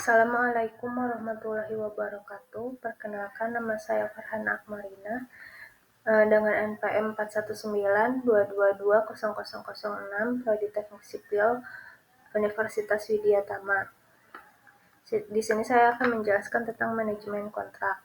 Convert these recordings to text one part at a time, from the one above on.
Assalamualaikum warahmatullahi wabarakatuh. Perkenalkan, nama saya Farhana Akmarina dengan NPM 41922200006 Prodi Teknik Sipil Universitas Widyatama. Di sini saya akan menjelaskan tentang manajemen kontrak.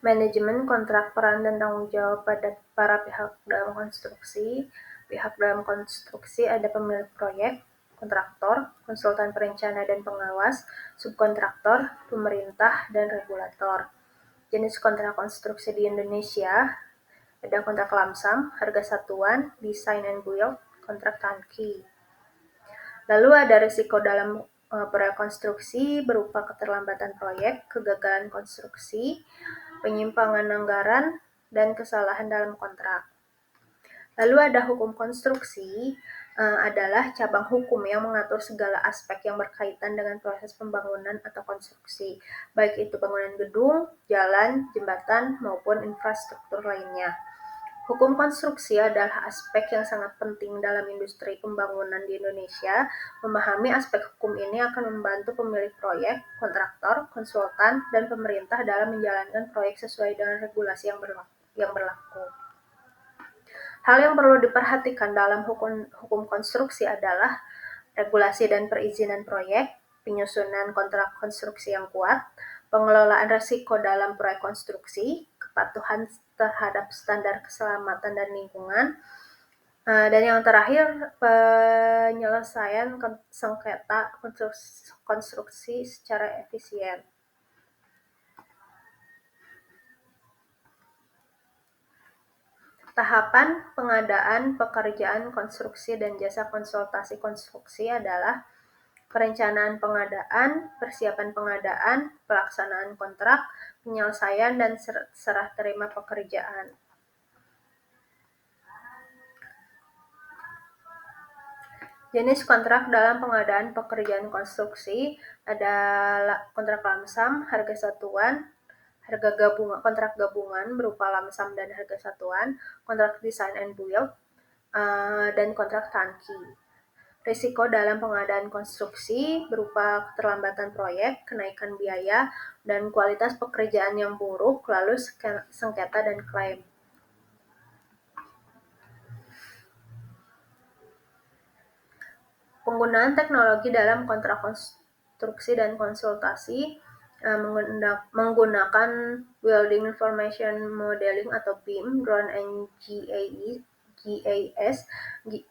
Manajemen kontrak peran dan tanggung jawab pada para pihak dalam konstruksi. Pihak dalam konstruksi ada pemilik proyek, kontraktor, konsultan perencana dan pengawas, subkontraktor, pemerintah, dan regulator. Jenis kontrak konstruksi di Indonesia ada kontrak lamsam, harga satuan, design and build, kontrak turnkey. Lalu ada risiko dalam proyek konstruksi berupa keterlambatan proyek, kegagalan konstruksi, penyimpangan anggaran, dan kesalahan dalam kontrak. Lalu ada hukum konstruksi, adalah cabang hukum yang mengatur segala aspek yang berkaitan dengan proses pembangunan atau konstruksi, baik itu bangunan gedung, jalan, jembatan, maupun infrastruktur lainnya. Hukum konstruksi adalah aspek yang sangat penting dalam industri pembangunan di Indonesia. Memahami aspek hukum ini akan membantu pemilik proyek, kontraktor, konsultan, dan pemerintah dalam menjalankan proyek sesuai dengan regulasi yang berlaku. Hal yang perlu diperhatikan dalam hukum konstruksi adalah regulasi dan perizinan proyek, penyusunan kontrak konstruksi yang kuat, pengelolaan risiko dalam proyek konstruksi, kepatuhan terhadap standar keselamatan dan lingkungan, dan yang terakhir penyelesaian sengketa konstruksi secara efisien. Tahapan pengadaan pekerjaan konstruksi dan jasa konsultasi konstruksi adalah perencanaan pengadaan, persiapan pengadaan, pelaksanaan kontrak, penyelesaian, dan serah terima pekerjaan. Jenis kontrak dalam pengadaan pekerjaan konstruksi adalah kontrak lamsam, harga satuan, kontrak gabungan berupa lamsam dan harga satuan, kontrak design and build, dan kontrak turnkey. Risiko dalam pengadaan konstruksi berupa keterlambatan proyek, kenaikan biaya, dan kualitas pekerjaan yang buruk, lalu sengketa dan klaim. Penggunaan teknologi dalam kontrak konstruksi dan konsultasi menggunakan Building Information Modeling atau BIM, drone and GIS,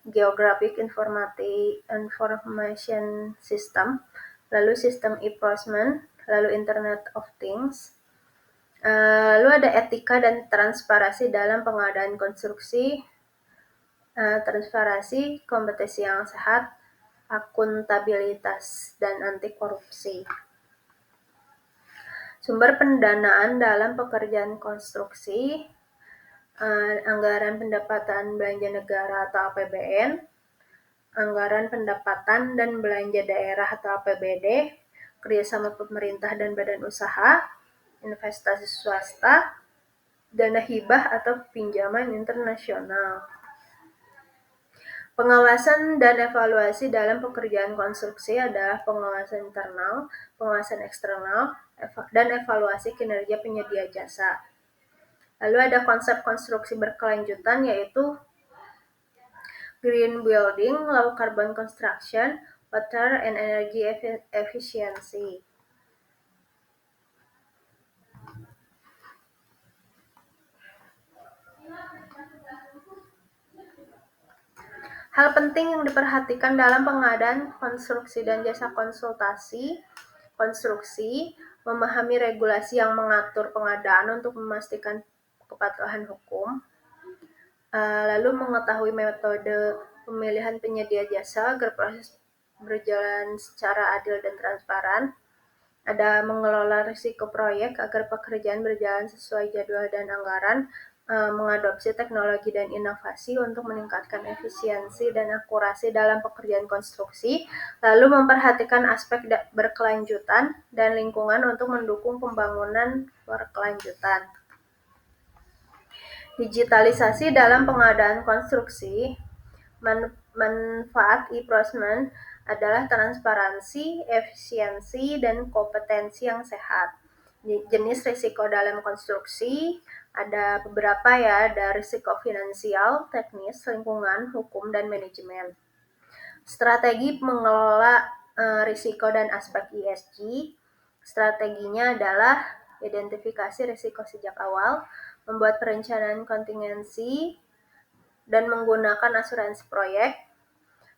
Geographic Information System, lalu sistem e-procurement, lalu Internet of Things. Lalu ada etika dan transparansi dalam pengadaan konstruksi, transparansi, kompetisi yang sehat, akuntabilitas, dan anti korupsi. Sumber pendanaan dalam pekerjaan konstruksi, anggaran pendapatan belanja negara atau APBN, anggaran pendapatan dan belanja daerah atau APBD, kerjasama pemerintah dan badan usaha, investasi swasta, dana hibah atau pinjaman internasional. Pengawasan dan evaluasi dalam pekerjaan konstruksi adalah pengawasan internal, pengawasan eksternal, dan evaluasi kinerja penyedia jasa. Lalu ada konsep konstruksi berkelanjutan yaitu green building, low carbon construction, water and energy efficiency. Hal penting yang diperhatikan dalam pengadaan konstruksi dan jasa konstruksi, memahami regulasi yang mengatur pengadaan untuk memastikan kepatuhan hukum, lalu mengetahui metode pemilihan penyedia jasa agar proses berjalan secara adil dan transparan, ada mengelola risiko proyek agar pekerjaan berjalan sesuai jadwal dan anggaran, mengadopsi teknologi dan inovasi untuk meningkatkan efisiensi dan akurasi dalam pekerjaan konstruksi, lalu memperhatikan aspek berkelanjutan dan lingkungan untuk mendukung pembangunan berkelanjutan. Digitalisasi dalam pengadaan konstruksi, manfaat e-procurement adalah transparansi, efisiensi, dan kompetensi yang sehat. Jenis risiko dalam konstruksi ada beberapa ya, ada risiko finansial, teknis, lingkungan, hukum, dan manajemen. Strategi mengelola risiko dan aspek ESG. Strateginya adalah identifikasi risiko sejak awal, membuat perencanaan kontingensi, dan menggunakan asuransi proyek.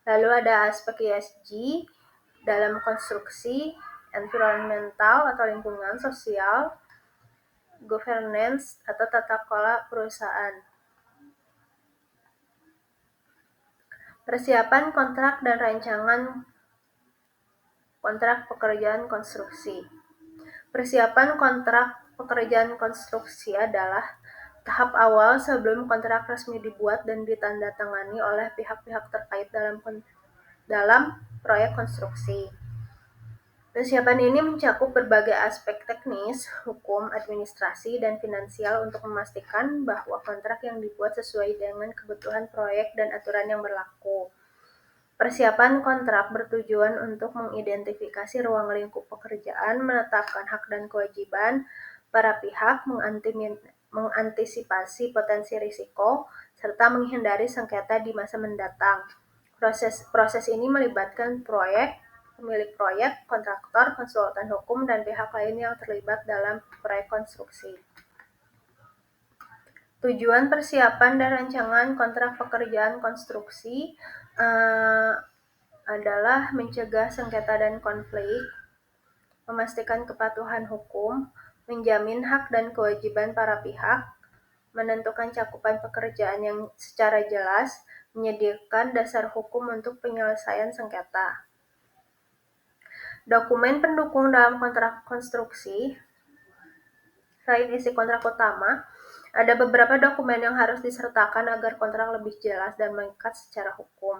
Lalu ada aspek ESG dalam konstruksi, environmental atau lingkungan, sosial, governance atau tata kelola perusahaan. Persiapan kontrak dan rancangan kontrak pekerjaan konstruksi. Persiapan kontrak pekerjaan konstruksi adalah tahap awal sebelum kontrak resmi dibuat dan ditandatangani oleh pihak-pihak terkait dalam proyek konstruksi. Persiapan ini mencakup berbagai aspek teknis, hukum, administrasi, dan finansial untuk memastikan bahwa kontrak yang dibuat sesuai dengan kebutuhan proyek dan aturan yang berlaku. Persiapan kontrak bertujuan untuk mengidentifikasi ruang lingkup pekerjaan, menetapkan hak dan kewajiban para pihak, mengantisipasi potensi risiko, serta menghindari sengketa di masa mendatang. Proses ini melibatkan pemilik proyek, kontraktor, konsultan hukum, dan pihak lain yang terlibat dalam proyek konstruksi. Tujuan persiapan dan rancangan kontrak pekerjaan konstruksi adalah mencegah sengketa dan konflik, memastikan kepatuhan hukum, menjamin hak dan kewajiban para pihak, menentukan cakupan pekerjaan yang secara jelas, menyediakan dasar hukum untuk penyelesaian sengketa. Dokumen pendukung dalam kontrak konstruksi. Selain isi kontrak utama, ada beberapa dokumen yang harus disertakan agar kontrak lebih jelas dan mengikat secara hukum,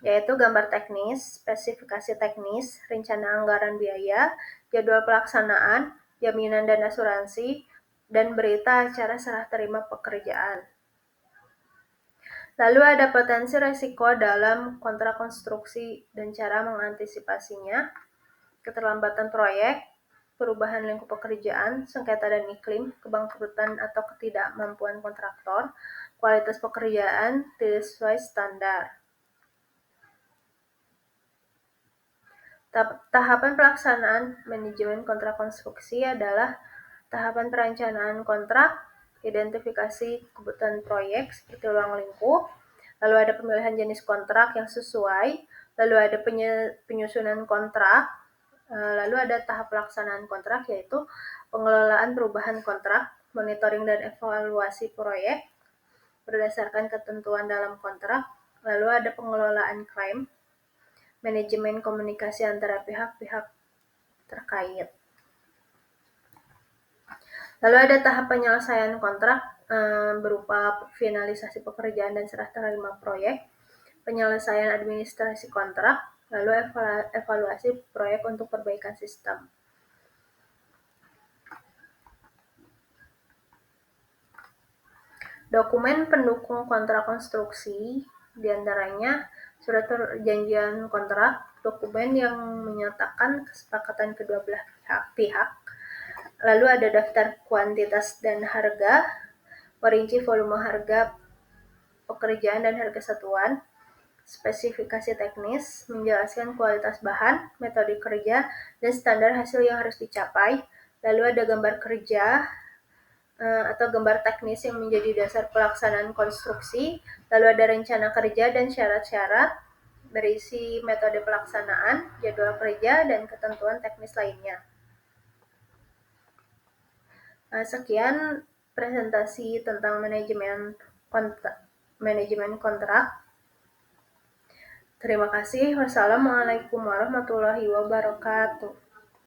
yaitu gambar teknis, spesifikasi teknis, rencana anggaran biaya, jadwal pelaksanaan, jaminan dan asuransi, dan berita acara serah terima pekerjaan. Lalu ada potensi risiko dalam kontrak konstruksi dan cara mengantisipasinya, keterlambatan proyek, perubahan lingkup pekerjaan, sengketa dan iklim, kebangkrutan atau ketidakmampuan kontraktor, kualitas pekerjaan tidak sesuai standar. Tahapan pelaksanaan manajemen kontrak konstruksi adalah tahapan perencanaan kontrak, identifikasi kebutuhan proyek seperti ruang lingkup, lalu ada pemilihan jenis kontrak yang sesuai, lalu ada penyusunan kontrak, lalu ada tahap pelaksanaan kontrak yaitu pengelolaan perubahan kontrak, monitoring dan evaluasi proyek berdasarkan ketentuan dalam kontrak, lalu ada pengelolaan klaim, manajemen komunikasi antara pihak-pihak terkait. Lalu ada tahap penyelesaian kontrak berupa finalisasi pekerjaan dan serah terima proyek, penyelesaian administrasi kontrak, lalu evaluasi proyek untuk perbaikan sistem. Dokumen pendukung kontrak konstruksi diantaranya surat perjanjian kontrak, dokumen yang menyatakan kesepakatan kedua belah pihak, lalu ada daftar kuantitas dan harga, merinci volume harga pekerjaan dan harga satuan, spesifikasi teknis, menjelaskan kualitas bahan, metode kerja, dan standar hasil yang harus dicapai, lalu ada gambar kerja atau gambar teknis yang menjadi dasar pelaksanaan konstruksi, lalu ada rencana kerja dan syarat-syarat, berisi metode pelaksanaan, jadwal kerja, dan ketentuan teknis lainnya. Sekian presentasi tentang manajemen kontrak. Terima kasih. Wassalamualaikum warahmatullahi wabarakatuh.